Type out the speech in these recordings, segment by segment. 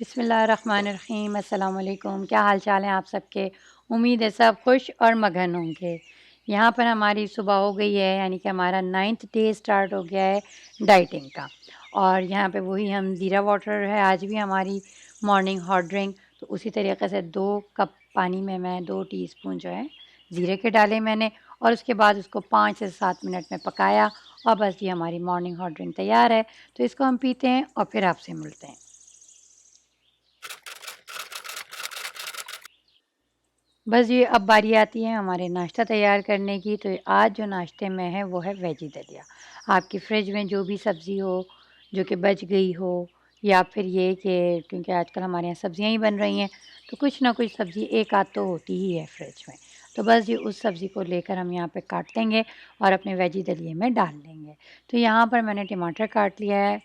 बिस्मिल्लाहिर्रहमानिर्रहीम। अस्सलाम वालेकुम। क्या हाल चाल है आप सबके? उम्मीद है सब खुश और मगन होंगे। यहाँ पर हमारी सुबह हो गई है, यानी कि हमारा 9th डे स्टार्ट हो गया है डाइटिंग का। और यहाँ पे वही हम ज़ीरा वाटर है आज भी हमारी मॉर्निंग हॉट ड्रिंक। तो उसी तरीके से 2 कप पानी में मैं 2 टीस्पून जो है ज़ीरे के डाले मैंने, और उसके बाद उसको 5 से 7 मिनट में पकाया, और बस ये हमारी मॉर्निंग हॉट ड्रिंक तैयार है। तो इसको हम पीते हैं और फिर आपसे मिलते हैं। बस ये अब बारी आती है हमारे नाश्ता तैयार करने की। तो आज जो नाश्ते में है वो है वेजी दलिया। आपकी फ्रिज में जो भी सब्ज़ी हो जो कि बच गई हो, या फिर ये कि क्योंकि आजकल हमारे यहाँ सब्ज़ियाँ ही बन रही हैं, तो कुछ ना कुछ सब्ज़ी एक आध तो होती ही है फ्रिज में। तो बस ये उस सब्ज़ी को लेकर हम यहाँ पे काट लेंगे और अपने वेजी दलिए में डाल लेंगे। तो यहाँ पर मैंने टमाटर काट लिया है।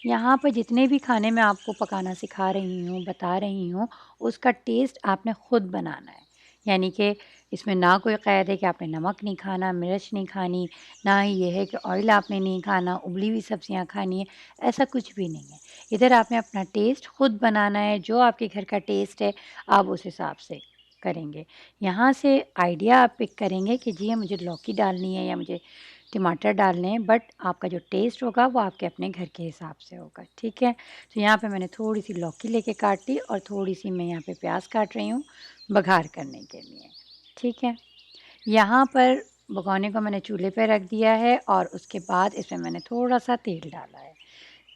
यहाँ पर जितने भी खाने मैं आपको पकाना सिखा रही हूँ, बता रही हूँ, उसका टेस्ट आपने खुद बनाना है। यानी कि इसमें ना कोई क़ैद है कि आपने नमक नहीं खाना, मिर्च नहीं खानी, ना ही ये है कि ऑयल आपने नहीं खाना, उबली हुई सब्ज़ियाँ खानी है, ऐसा कुछ भी नहीं है। इधर आपने अपना टेस्ट खुद बनाना है, जो आपके घर का टेस्ट है आप उस हिसाब से करेंगे। यहाँ से आइडिया आप पिक करेंगे कि जी मुझे लौकी डालनी है या मुझे टमाटर डालने हैं, बट आपका जो टेस्ट होगा वो आपके अपने घर के हिसाब से होगा, ठीक है? तो यहाँ पे मैंने थोड़ी-सी लौकी लेके काट ली और थोड़ी-सी मैं यहाँ पे प्याज़ काट रही हूँ बघार करने के लिए, ठीक है? यहाँ पर भगोने को मैंने चूल्हे पे रख दिया है और उसके बाद इसमें मैंने थोड़ा-सा तेल डाला है।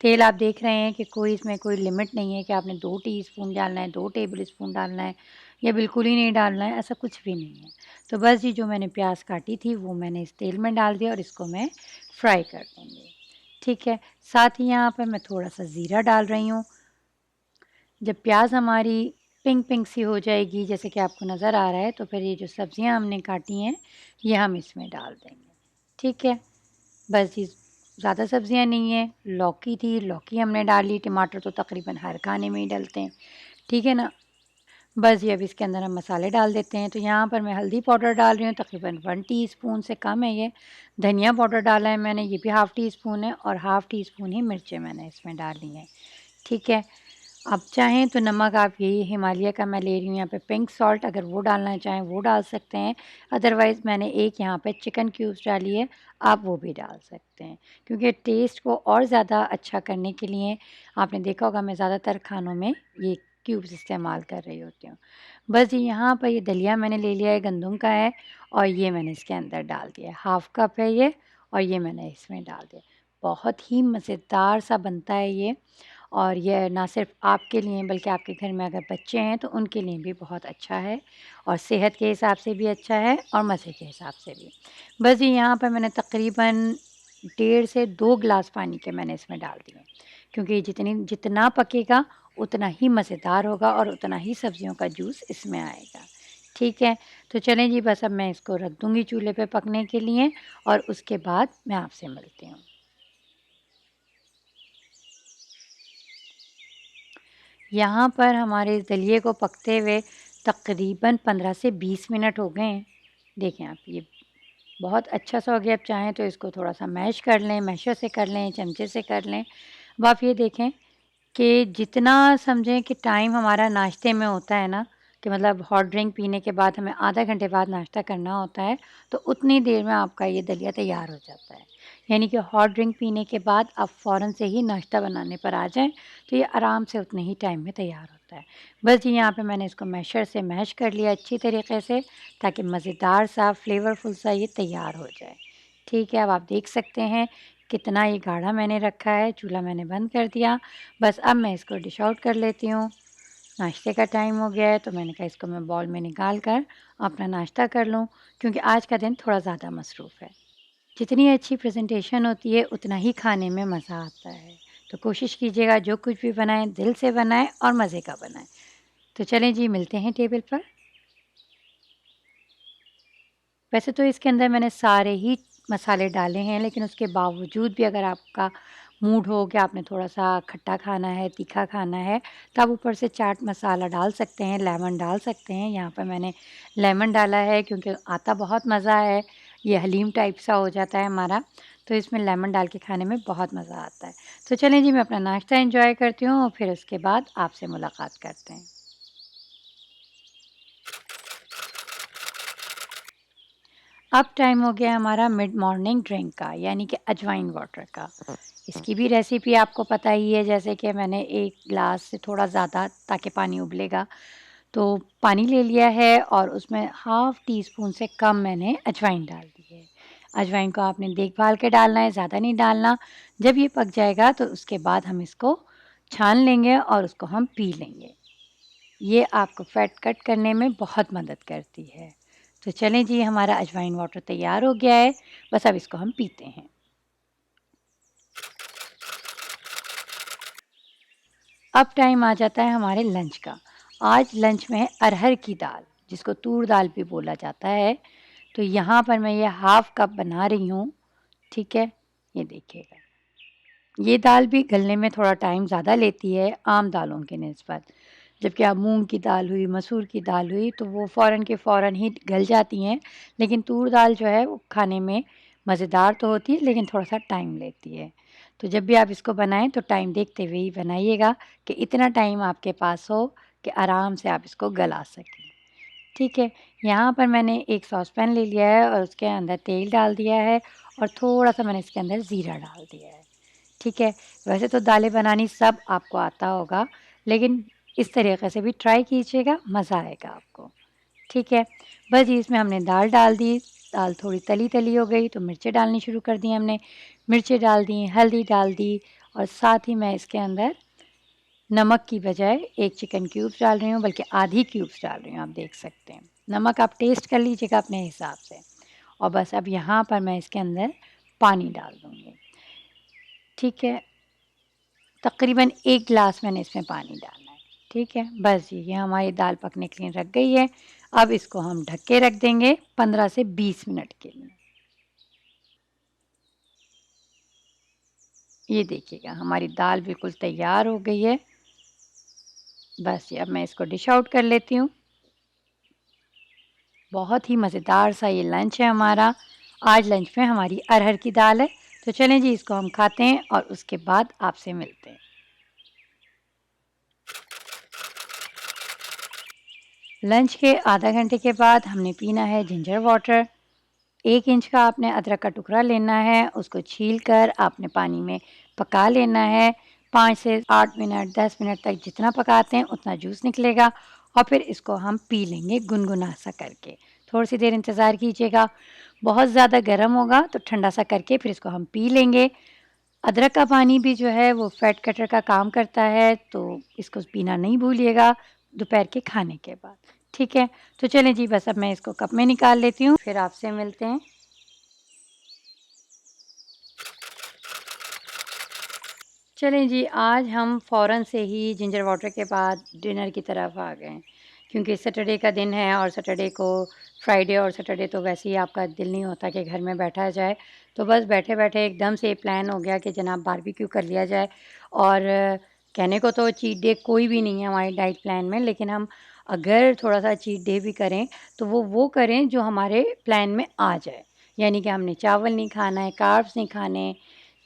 तेल आप देख रहे हैं कि कोई इसमें कोई लिमिट नहीं है कि आपने 2 टीस्पून डालना है, 2 टेबल स्पून डालना है या बिल्कुल ही नहीं डालना है, ऐसा कुछ भी नहीं है। तो बस ये जो मैंने प्याज़ काटी थी वो मैंने इस तेल में डाल दिया और इसको मैं फ्राई कर लूँगी, ठीक है? साथ ही यहाँ पर मैं थोड़ा-सा ज़ीरा डाल रही हूँ। जब प्याज़ हमारी पिंक पिंक सी हो जाएगी, जैसे कि आपको नज़र आ रहा है, तो फिर ये जो सब्ज़ियाँ हमने काटी हैं, ये हम इसमें डाल देंगे, ठीक है? बस ये ज़्यादा सब्ज़ियाँ नहीं हैं, लौकी थी, लौकी हमने डाली, टमाटर तो तकरीबन हर खाने में ही डलते हैं, ठीक है ना? बस ये अब इसके अंदर हम मसाले डाल देते हैं। तो यहाँ पर मैं हल्दी पाउडर डाल रही हूँ, तकरीबन 1 टीस्पून से कम है ये। धनिया पाउडर डाला है मैंने, ये भी हाफ़ टी स्पून है, और हाफ़ टी स्पून ही मिर्चें मैंने इसमें डाली हैं, ठीक है? आप चाहें तो नमक आप यही हिमालय का मैं ले रही हूँ यहाँ पे पिंक सॉल्ट, अगर वो डालना चाहें वो डाल सकते हैं। अदरवाइज़ मैंने एक यहाँ पे चिकन क्यूब्स डाली है, आप वो भी डाल सकते हैं। क्योंकि टेस्ट को और ज़्यादा अच्छा करने के लिए आपने देखा होगा मैं ज़्यादातर खानों में ये क्यूब्स इस्तेमाल कर रही होती हूँ। बस यहाँ पर ये दलिया मैंने ले लिया है, गंदम का है, और ये मैंने इसके अंदर डाल दिया है। हाफ़ कप है ये, और ये मैंने इसमें डाल दिया। बहुत ही मज़ेदार सा बनता है ये, और ये ना सिर्फ़ आपके लिए बल्कि आपके घर में अगर बच्चे हैं तो उनके लिए भी बहुत अच्छा है, और सेहत के हिसाब से भी अच्छा है और मज़े के हिसाब से भी। बस ये यहाँ पर मैंने तकरीबन 1.5 से 2 गिलास पानी के मैंने इसमें डाल दिए, क्योंकि जितना पकेगा उतना ही मज़ेदार होगा और उतना ही सब्ज़ियों का जूस इसमें आएगा, ठीक है? तो चलें जी, बस अब मैं इसको रख दूँगी चूल्हे पे पकने के लिए, और उसके बाद मैं आपसे मिलती हूँ। यहाँ पर हमारे इस दलिए को पकते हुए तकरीबन 15 से 20 मिनट हो गए हैं। देखें आप, ये बहुत अच्छा सा हो गया। आप चाहें तो इसको थोड़ा-सा मैश कर लें, मैशर से कर लें, चमचे से कर लें। अब आप ये देखें कि जितना समझें कि टाइम हमारा नाश्ते में होता है ना, कि मतलब हॉट ड्रिंक पीने के बाद हमें आधा घंटे बाद नाश्ता करना होता है, तो उतनी देर में आपका ये दलिया तैयार हो जाता है। यानी कि हॉट ड्रिंक पीने के बाद आप फ़ौरन से ही नाश्ता बनाने पर आ जाएँ, तो ये आराम से उतने ही टाइम में तैयार होता है। बस जी यहाँ पे मैंने इसको मैशर से मैश कर लिया अच्छी तरीके से, ताकि मज़ेदार सा फ्लेवरफुल सा ये तैयार हो जाए। ठीक है, अब आप देख सकते हैं कितना ये गाढ़ा मैंने रखा है। चूल्हा मैंने बंद कर दिया। बस अब मैं इसको डिश आउट कर लेती हूँ। नाश्ते का टाइम हो गया है, तो मैंने कहा इसको मैं बाउल में निकाल कर अपना नाश्ता कर लूँ, क्योंकि आज का दिन थोड़ा ज़्यादा मसरूफ़ है। जितनी अच्छी प्रेज़ेंटेशन होती है उतना ही खाने में मज़ा आता है। तो कोशिश कीजिएगा जो कुछ भी बनाएँ दिल से बनाएँ और मज़े का बनाएँ। तो चलें जी, मिलते हैं टेबल पर। वैसे तो इसके अंदर मैंने सारे ही मसाले डाले हैं, लेकिन उसके बावजूद भी अगर आपका मूड हो कि आपने थोड़ा-सा खट्टा खाना है, तीखा खाना है, तो आप ऊपर से चाट मसाला डाल सकते हैं, लेमन डाल सकते हैं। यहाँ पर मैंने लेमन डाला है क्योंकि आता बहुत मज़ा है, ये हलीम टाइप सा हो जाता है हमारा। तो इसमें लेमन डाल के खाने में बहुत मज़ा आता है। तो चलें जी, मैं अपना नाश्ता एंजॉय करती हूँ और फिर उसके बाद आपसे मुलाकात करते हैं। अब टाइम हो गया हमारा मिड मॉर्निंग ड्रिंक का, यानी कि अजवाइन वाटर का। इसकी भी रेसिपी आपको पता ही है, जैसे कि मैंने 1 ग्लास से थोड़ा ज़्यादा, ताकि पानी उबलेगा, तो पानी ले लिया है और उसमें हाफ़ टी स्पून से कम मैंने अजवाइन डाल दी है। अजवाइन को आपने देखभाल के डालना है, ज़्यादा नहीं डालना। जब ये पक जाएगा तो उसके बाद हम इसको छान लेंगे और उसको हम पी लेंगे। ये आपको फ़ैट कट करने में बहुत मदद करती है। तो चलें जी, हमारा अजवाइन वाटर तैयार हो गया है, बस अब इसको हम पीते हैं। अब टाइम आ जाता है हमारे लंच का। आज लंच में है अरहर की दाल, जिसको तूर दाल भी बोला जाता है। तो यहाँ पर मैं ये हाफ़ कप बना रही हूँ, ठीक है? ये देखिएगा। ये दाल भी गलने में थोड़ा टाइम ज़्यादा लेती है आम दालों की निस्बत। जबकि आप मूँग की दाल हुई, मसूर की दाल हुई, तो वो फ़ौरन के फ़ौरन ही गल जाती हैं। लेकिन तूर दाल जो है वो खाने में मज़ेदार तो होती है, लेकिन थोड़ा-सा टाइम लेती है। तो जब भी आप इसको बनाएँ तो टाइम देखते हुए ही बनाइएगा, कि इतना टाइम आपके पास हो कि आराम से आप इसको गला सकें। ठीक है, यहाँ पर मैंने एक सॉसपैन ले लिया है और उसके अंदर तेल डाल दिया है और थोड़ा-सा मैंने इसके अंदर ज़ीरा डाल दिया है। ठीक है, वैसे तो दालें बनानी सब आपको आता होगा, लेकिन इस तरीके से भी ट्राई कीजिएगा, मज़ा आएगा आपको। ठीक है, बस जी इसमें हमने दाल डाल दी, दाल थोड़ी तली-तली हो गई तो मिर्चें डालनी शुरू कर दी हमने। मिर्चें डाल दी, हल्दी डाल दी और साथ ही मैं इसके अंदर नमक की बजाय 1 चिकन क्यूब्स डाल रही हूँ, बल्कि आधी क्यूब्स डाल रही हूँ, आप देख सकते हैं। नमक आप टेस्ट कर लीजिएगा अपने हिसाब से। और बस अब यहाँ पर मैं इसके अंदर पानी डाल दूँगी। ठीक है, तकरीबन 1 ग्लास मैंने इसमें पानी डालना है। ठीक है, बस जी ये हमारी दाल पकने के लिए रख गई है। अब इसको हम ढक के रख देंगे 15 से 20 मिनट के लिए। ये देखिएगा हमारी दाल बिल्कुल तैयार हो गई है। बस जी अब मैं इसको डिश आउट कर लेती हूँ। बहुत ही मज़ेदार सा ये लंच है हमारा। आज लंच में हमारी अरहर की दाल है। तो चलें जी इसको हम खाते हैं और उसके बाद आपसे मिलते हैं। लंच के आधा घंटे के बाद हमने पीना है जिंजर वाटर। 1 इंच का आपने अदरक का टुकड़ा लेना है, उसको छील कर आपने पानी में पका लेना है। 5 से 8 मिनट, 10 मिनट तक जितना पकाते हैं उतना जूस निकलेगा और फिर इसको हम पी लेंगे गुनगुना सा करके। थोड़ी-सी देर इंतज़ार कीजिएगा, बहुत ज़्यादा गर्म होगा तो ठंडा सा करके फिर इसको हम पी लेंगे। अदरक का पानी भी जो है वो फैट कटर का काम करता है, तो इसको पीना नहीं भूलिएगा दोपहर के खाने के बाद। ठीक है, तो चलें जी बस अब मैं इसको कप में निकाल लेती हूँ, फिर आपसे मिलते हैं। चलें जी, आज हम फ़ौरन से ही जिंजर वाटर के बाद डिनर की तरफ आ गए हैं, क्योंकि सैटरडे का दिन है और सैटरडे को फ्राइडे और सैटरडे तो वैसे ही आपका दिल नहीं होता कि घर में बैठा जाए। तो बस बैठे-बैठे एकदम से प्लान हो गया कि जनाब बारबेक्यू कर लिया जाए। और कहने को तो चीट डे कोई भी नहीं है हमारे डाइट प्लान में, लेकिन हम अगर थोड़ा-सा चीट डे भी करें, तो वो करें जो हमारे प्लान में आ जाए। यानी कि हमने चावल नहीं खाना है, कार्ब्स नहीं खाने,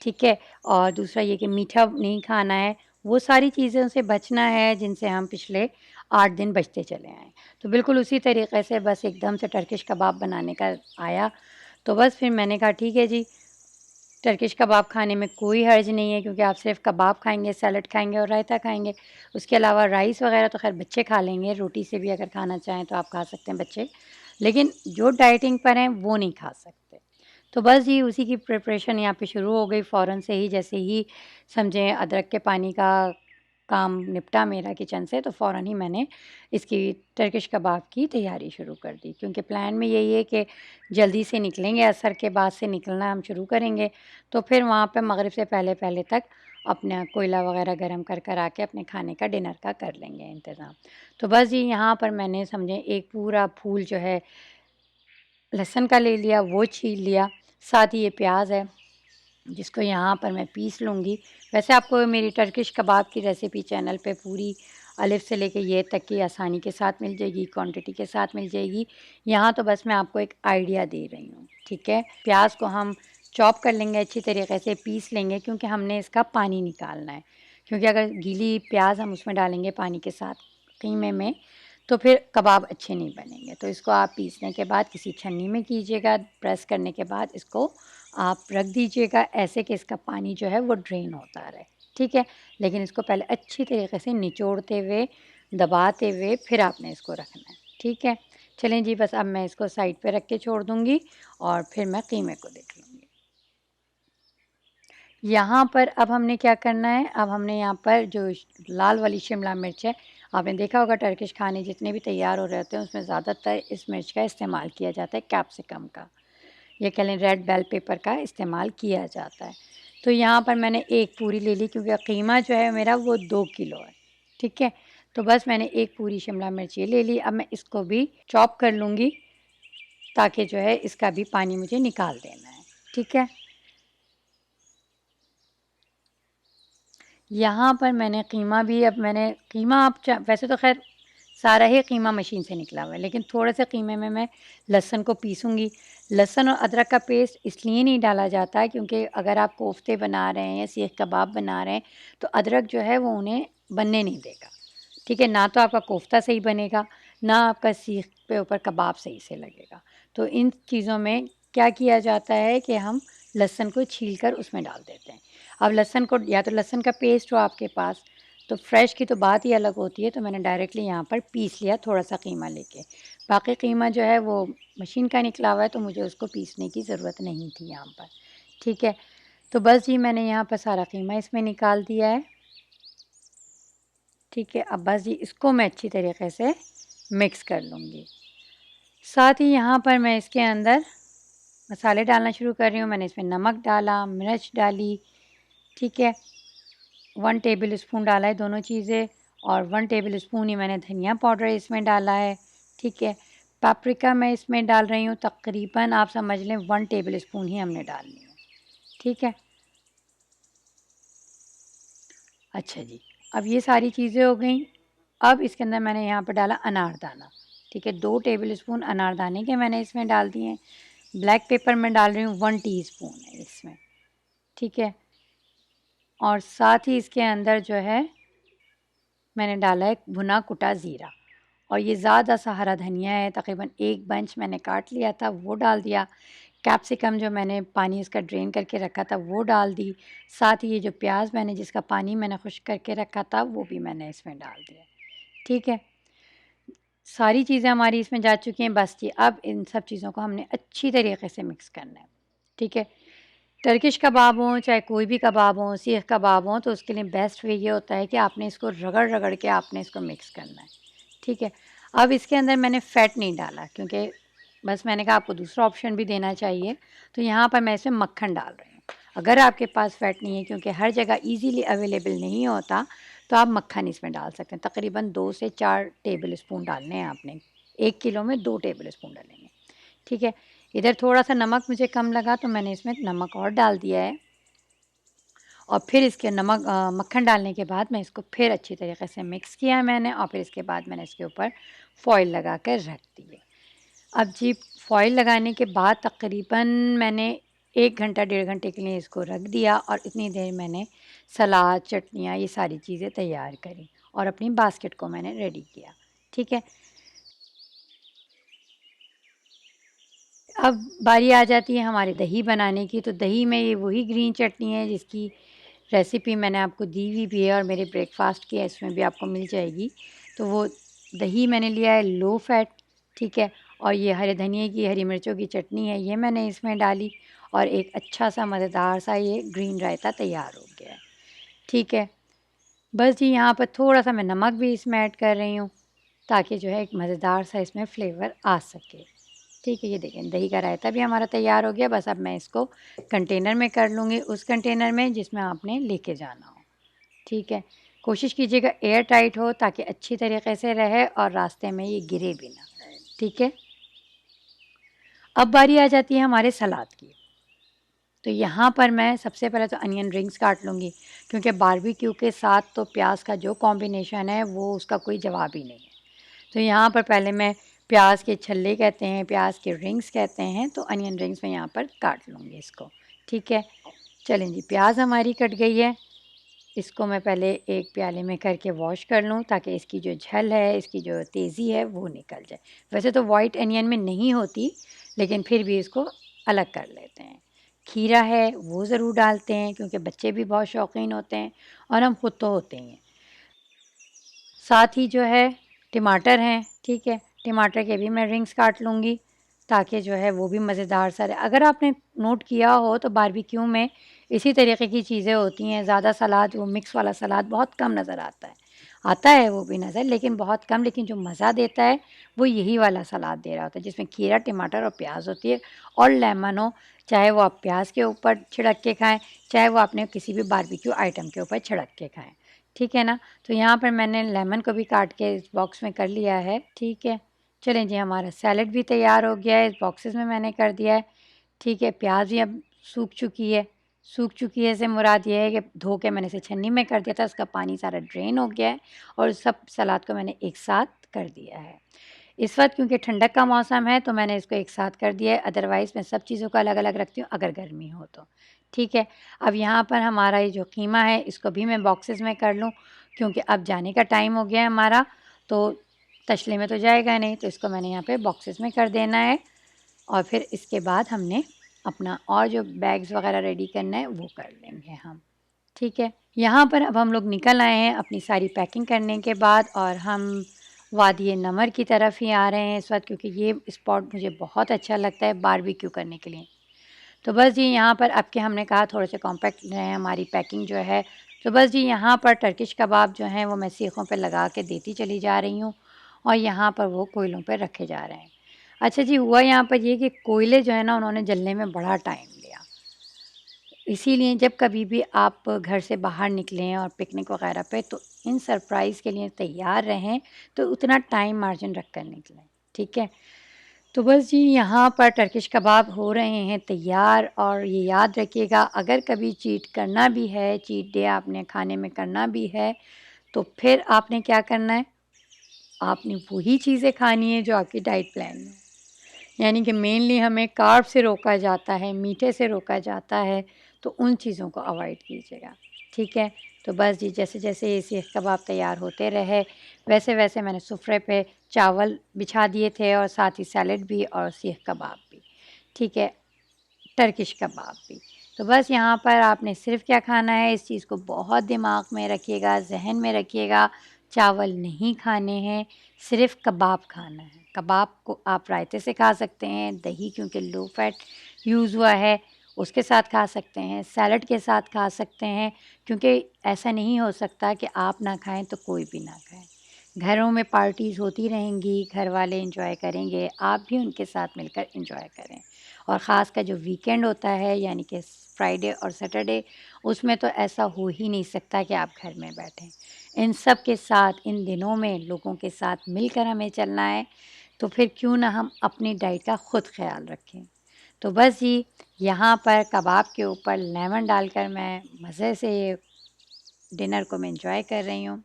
ठीक है? और दूसरा ये कि मीठा नहीं खाना है, वो सारी चीज़ों से बचना है जिनसे हम पिछले 8 दिन बचते चले आए हैं। तो बिल्कुल उसी तरीक़े से बस एकदम से टर्किश कबाब बनाने का आया, तो बस फिर मैंने कहा ठीक है जी, टर्किश कबाब खाने में कोई हर्ज नहीं है, क्योंकि आप सिर्फ़ कबाब खाएँगे, सैलेड खाएँगे और रायता खाएँगे। उसके अलावा राइस वग़ैरह तो ख़ैर बच्चे खा लेंगे, रोटी से भी अगर खाना चाहें तो आप खा सकते हैं बच्चे। लेकिन जो डाइटिंग पर हैं वो नहीं खा सकते। तो बस जी उसी की प्रिपरेशन यहाँ पे शुरू हो गई फ़ौरन से ही, जैसे ही समझें अदरक के पानी का काम निपटा मेरा किचन से, तो फ़ौरन ही मैंने इसकी टर्किश कबाब की तैयारी शुरू कर दी, क्योंकि प्लान में यही है कि जल्दी से निकलेंगे, असर के बाद से निकलना हम शुरू करेंगे, तो फिर वहाँ पे मगरिब से पहले-पहले तक अपना कोयला वग़ैरह गरम कर आके अपने खाने का, डिनर का कर लेंगे इंतज़ाम। तो बस जी यहाँ पर मैंने समझें एक पूरा फूल जो है लहसुन का ले लिया, वो छील लिया, साथ ही ये प्याज़ है जिसको यहाँ पर मैं पीस लूँगी। वैसे आपको मेरी टर्किश कबाब की रेसिपी चैनल पे पूरी अलिफ से लेके ये तक की आसानी के साथ मिल जाएगी, क्वांटिटी के साथ मिल जाएगी। यहाँ तो बस मैं आपको एक आइडिया दे रही हूँ, ठीक है? प्याज़ को हम चॉप कर लेंगे, अच्छी तरीके से पीस लेंगे, क्योंकि हमने इसका पानी निकालना है। क्योंकि अगर गीली प्याज हम उसमें डालेंगे पानी के साथ कीमे में, तो फिर कबाब अच्छे नहीं बनेंगे। तो इसको आप पीसने के बाद किसी छन्नी में कीजिएगा, प्रेस करने के बाद इसको आप रख दीजिएगा ऐसे कि इसका पानी जो है वो ड्रेन होता रहे, ठीक है। लेकिन इसको पहले अच्छी तरीके से निचोड़ते हुए, दबाते हुए फिर आपने इसको रखना है, ठीक है। चलें जी, बस अब मैं इसको साइड पे रख के छोड़ दूँगी और फिर मैं कीमे को देख लूँगी। यहाँ पर अब हमने क्या करना है, अब हमने यहाँ पर जो लाल वाली शिमला मिर्च है, आपने देखा होगा टर्किश खाने जितने भी तैयार हो रहे होते हैं उसमें ज़्यादातर इस मिर्च का इस्तेमाल किया जाता है, कैप्सिकम का, या कह लें रेड बेल पेपर का इस्तेमाल किया जाता है। तो यहाँ पर मैंने एक पूरी ले ली, क्योंकि कीमा जो है मेरा वो 2 किलो है, ठीक है। तो बस मैंने एक पूरी शिमला मिर्च ये ले ली। अब मैं इसको भी चॉप कर लूँगी, ताकि जो है इसका भी पानी मुझे निकाल देना है, ठीक है। यहाँ पर मैंने कीमा भी, अब मैंने कीमा, आप वैसे तो खैर सारा ही कीमा मशीन से निकला हुआ है, लेकिन थोड़े से कीमे में मैं लहसुन को पीसूँगी। लहसुन और अदरक का पेस्ट इसलिए नहीं डाला जाता है, क्योंकि अगर आप कोफ्ते बना रहे हैं या सीख कबाब बना रहे हैं, तो अदरक जो है वो उन्हें बनने नहीं देगा, ठीक है। ना तो आपका कोफ्ता सही बनेगा, ना आपका सीख पे ऊपर कबाब सही से लगेगा। तो इन चीज़ों में क्या किया जाता है कि हम लहसुन को छील कर उसमें डाल देते हैं। अब लहसुन को, या तो लहसुन का पेस्ट हो आपके पास, तो फ्रेश की तो बात ही अलग होती है। तो मैंने डायरेक्टली यहाँ पर पीस लिया थोड़ा सा कीमा लेके। बाकी कीमा जो है वो मशीन का निकला हुआ है, तो मुझे उसको पीसने की ज़रूरत नहीं थी यहाँ पर, ठीक है। तो बस जी मैंने यहाँ पर सारा कीमा इसमें निकाल दिया है, ठीक है। अब बस जी इसको मैं अच्छी तरीके से मिक्स कर लूँगी। साथ ही यहाँ पर मैं इसके अंदर मसाले डालना शुरू कर रही हूँ। मैंने इसमें नमक डाला, मिर्च डाली, ठीक है। 1 टेबल स्पून डाला है दोनों चीज़ें, और 1 टेबल स्पून ही मैंने धनिया पाउडर इसमें डाला है, ठीक है। पापरिका मैं इसमें डाल रही हूँ, तकरीबन आप समझ लें 1 टेबल स्पून ही हमने डालनी है, ठीक है। अच्छा जी, अब ये सारी चीज़ें हो गई। अब इसके अंदर मैंने यहाँ पर डाला अनारदाना, ठीक है। 2 टेबल स्पून अनारदाने के मैंने इसमें डाल दिए हैं। ब्लैक पेपर मैं डाल रही हूँ 1 टीस्पून है इसमें, ठीक है। और साथ ही इसके अंदर जो है मैंने डाला है भुना कुटा ज़ीरा, और ये ज़्यादा सा हरा धनिया है, तकरीबन 1 बंच मैंने काट लिया था वो डाल दिया। कैप्सिकम जो मैंने पानी इसका ड्रेन करके रखा था वो डाल दी। साथ ही ये जो प्याज मैंने जिसका पानी मैंने खुश्क करके रखा था वो भी मैंने इसमें डाल दिया, ठीक है। सारी चीज़ें हमारी इसमें जा चुकी हैं। बस जी अब इन सब चीज़ों को हमने अच्छी तरीके से मिक्स करना है, ठीक है। टर्किश कबाब हों, चाहे कोई भी कबाब हों, सीख कबाब हों, तो उसके लिए बेस्ट वे ये होता है कि आपने इसको रगड़-रगड़ के आपने इसको मिक्स करना है, ठीक है। अब इसके अंदर मैंने फ़ैट नहीं डाला, क्योंकि बस मैंने कहा आपको दूसरा ऑप्शन भी देना चाहिए, तो यहाँ पर मैं इसमें मक्खन डाल रही हूँ। अगर आपके पास फ़ैट नहीं है, क्योंकि हर जगह ईज़िली अवेलेबल नहीं होता, तो आप मक्खन इसमें डाल सकते हैं। तकरीबन 2 से 4 टेबल स्पून डालने हैं आपने। 1 किलो में 2 टेबल स्पून डालेंगे, ठीक है। इधर थोड़ा-सा नमक मुझे कम लगा, तो मैंने इसमें नमक और डाल दिया है, और फिर इसके मक्खन डालने के बाद मैं इसको फिर अच्छी तरीके से मिक्स किया मैंने, और फिर इसके बाद मैंने इसके ऊपर फ़ॉइल लगा कर रख दिए। अब जी फ़ॉइल लगाने के बाद तकरीबन मैंने 1 घंटा, डेढ़ घंटे के लिए इसको रख दिया, और इतनी देर मैंने सलाद, चटनियाँ, ये सारी चीज़ें तैयार करी, और अपनी बास्केट को मैंने रेडी किया, ठीक है। अब बारी आ जाती है हमारे दही बनाने की। तो दही में ये वही ग्रीन चटनी है जिसकी रेसिपी मैंने आपको दी हुई भी है, और मेरे ब्रेकफास्ट की है, इसमें भी आपको मिल जाएगी। तो वो दही मैंने लिया है लो फैट, ठीक है। और ये हरे धनिए की, हरी मिर्चों की चटनी है, ये मैंने इसमें डाली, और एक अच्छा सा मज़ेदार सा ये ग्रीन रायता तैयार हो गया है, ठीक है। बस जी यहाँ पर थोड़ा सा मैं नमक भी इसमें ऐड कर रही हूँ, ताकि जो है एक मज़ेदार सा इसमें फ्लेवर आ सके, ठीक है। ये देखें दही का रायता भी हमारा तैयार हो गया। बस अब मैं इसको कंटेनर में कर लूँगी, उस कंटेनर में जिसमें आपने लेके जाना हो, ठीक है। कोशिश कीजिएगा एयर टाइट हो, ताकि अच्छी तरीके से रहे और रास्ते में ये गिरे भी ना, ठीक है। अब बारी आ जाती है हमारे सलाद की। तो यहाँ पर मैं सबसे पहले तो अनियन रिंग्स काट लूँगी, क्योंकि बारबेक्यू के साथ तो प्याज का जो कॉम्बिनेशन है वो उसका कोई जवाब ही नहीं है। तो यहाँ पर पहले मैं प्याज के छल्ले कहते हैं, प्याज के रिंग्स कहते हैं, तो अनियन रिंग्स मैं यहाँ पर काट लूँगी इसको, ठीक है। चलें जी, प्याज हमारी कट गई है। इसको मैं पहले एक प्याले में करके वॉश कर लूँ ताकि इसकी जो झल है, इसकी जो तेज़ी है वो निकल जाए। वैसे तो वाइट अनियन में नहीं होती, लेकिन फिर भी इसको अलग कर लेते हैं। खीरा है वो ज़रूर डालते हैं क्योंकि बच्चे भी बहुत शौकीन होते हैं और हम खुद तो होते ही हैं। साथ ही जो है टमाटर हैं, ठीक है, टमाटर के भी मैं रिंग्स काट लूँगी ताकि जो है वो भी मज़ेदार सा रहे। अगर आपने नोट किया हो तो बारबेक्यू में इसी तरीके की चीज़ें होती हैं, ज़्यादा सलाद, वो मिक्स वाला सलाद बहुत कम नज़र आता है। आता है वो भी नज़र, लेकिन बहुत कम, लेकिन जो मज़ा देता है वो यही वाला सलाद दे रहा होता है जिसमें खीरा, टमाटर और प्याज़ होती है और लेमन हो, चाहे वो आप प्याज के ऊपर छिड़क के खाएँ, चाहे वो आपने किसी भी बारबेक्यू आइटम के ऊपर छिड़क के खाएँ। ठीक है ना? तो यहाँ पर मैंने लेमन को भी काट के इस बॉक्स में कर लिया है, ठीक है। चलें जी, हमारा सैलेड भी तैयार हो गया है, इस बॉक्सेस में मैंने कर दिया है, ठीक है। प्याज भी अब सूख चुकी है। सूख चुकी है से मुराद ये है कि धो के मैंने इसे छन्नी में कर दिया था, उसका पानी सारा ड्रेन हो गया है और सब सलाद को मैंने एक साथ कर दिया है। इस वक्त क्योंकि ठंडक का मौसम है तो मैंने इसको एक साथ कर दिया है, अदरवाइज़ मैं सब चीज़ों को अलग अलग रखती हूँ अगर गर्मी हो तो, ठीक है। अब यहाँ पर हमारा ये जो कीमा है इसको भी मैं बॉक्सेस में कर लूँ क्योंकि अब जाने का टाइम हो गया है हमारा, तो तशले में तो जाएगा नहीं, तो इसको मैंने यहाँ पे बॉक्सेस में कर देना है और फिर इसके बाद हमने अपना और जो बैग्स वगैरह रेडी करना है वो कर लेंगे हम, ठीक है। यहाँ पर अब हम लोग निकल आए हैं अपनी सारी पैकिंग करने के बाद और हम वादी नमर की तरफ ही आ रहे हैं इस वक्त क्योंकि ये स्पॉट मुझे बहुत अच्छा लगता है बारबेक्यू करने के लिए। तो बस जी यहाँ पर अब के हमने कहा थोड़े से कॉम्पैक्ट रहें हमारी पैकिंग जो है, तो बस जी यहाँ पर टर्किश कबाब जो हैं वो मैं सीखों पे लगा के देती चली जा रही हूँ और यहाँ पर वो कोयलों पे रखे जा रहे हैं। अच्छा जी, हुआ यहाँ पर ये कि कोयले जो है ना उन्होंने जलने में बड़ा टाइम लिया। इसीलिए जब कभी भी आप घर से बाहर निकलें और पिकनिक वगैरह पे तो इन सरप्राइज़ के लिए तैयार रहें, तो उतना टाइम मार्जिन रख कर निकलें, ठीक है। तो बस जी यहाँ पर टर्किश कबाब हो रहे हैं तैयार और ये याद रखिएगा अगर कभी चीट करना भी है, चीट डे आपने खाने में करना भी है, तो फिर आपने क्या करना है, आपने वही चीज़ें खानी है जो आपकी डाइट प्लान में, यानी कि मेनली हमें कार्ब से रोका जाता है, मीठे से रोका जाता है, तो उन चीज़ों को अवॉइड कीजिएगा, ठीक है। तो बस जी जैसे-जैसे ये सीख कबाब तैयार होते रहे, वैसे-वैसे मैंने सुफ़्रे पे चावल बिछा दिए थे और साथ ही सैलेड भी और सीख कबाब भी, ठीक है, टर्किश कबाब भी। तो बस यहाँ पर आपने सिर्फ़ क्या खाना है, इस चीज़ को बहुत दिमाग में रखिएगा, ज़हन में रखिएगा, चावल नहीं खाने हैं, सिर्फ़ कबाब खाना है। कबाब को आप रायते से खा सकते हैं, दही क्योंकि लो फैट यूज़ हुआ है, उसके साथ खा सकते हैं, सैलेड के साथ खा सकते हैं, क्योंकि ऐसा नहीं हो सकता कि आप ना खाएँ तो कोई भी ना खाए। घरों में पार्टीज़ होती रहेंगी, घर वाले एंजॉय करेंगे, आप भी उनके साथ मिलकर एंजॉय करें। और ख़ास कर जो वीकेंड होता है यानी कि फ्राइडे और सैटरडे, उसमें तो ऐसा हो ही नहीं सकता कि आप घर में बैठें। इन सब के साथ इन दिनों में लोगों के साथ मिलकर हमें चलना है, तो फिर क्यों ना हम अपनी डाइट का खुद ख़्याल रखें। तो बस जी यहाँ पर कबाब के ऊपर लेमन डालकर मैं मज़े से ये डिनर को मैं एंजॉय कर रही हूँ।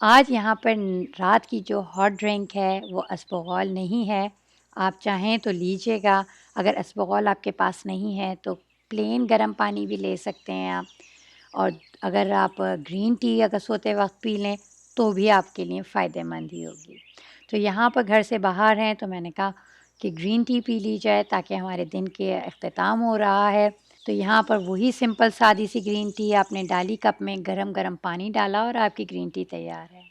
आज यहाँ पर रात की जो हॉट ड्रिंक है वो अस्पगोल नहीं है, आप चाहें तो लीजिएगा, अगर अस्पगोल आपके पास नहीं है तो प्लेन गर्म पानी भी ले सकते हैं आप, और अगर आप ग्रीन टी अगर सोते वक्त पी लें तो भी आपके लिए फ़ायदेमंद ही होगी। तो यहाँ पर घर से बाहर हैं तो मैंने कहा कि ग्रीन टी पी ली जाए ताकि हमारे दिन के अख्ताम हो रहा है। तो यहाँ पर वही सिंपल सादी सी ग्रीन टी आपने डाली कप में, गरम-गरम पानी डाला और आपकी ग्रीन टी तैयार है।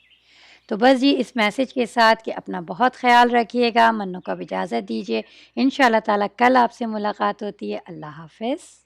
तो बस जी इस मैसेज के साथ कि अपना बहुत ख़्याल रखिएगा, मन्नू को अब इजाज़त दीजिए। इंशाअल्लाह ताला कल आपसे मुलाकात होती है। अल्लाह हाफ़िज़।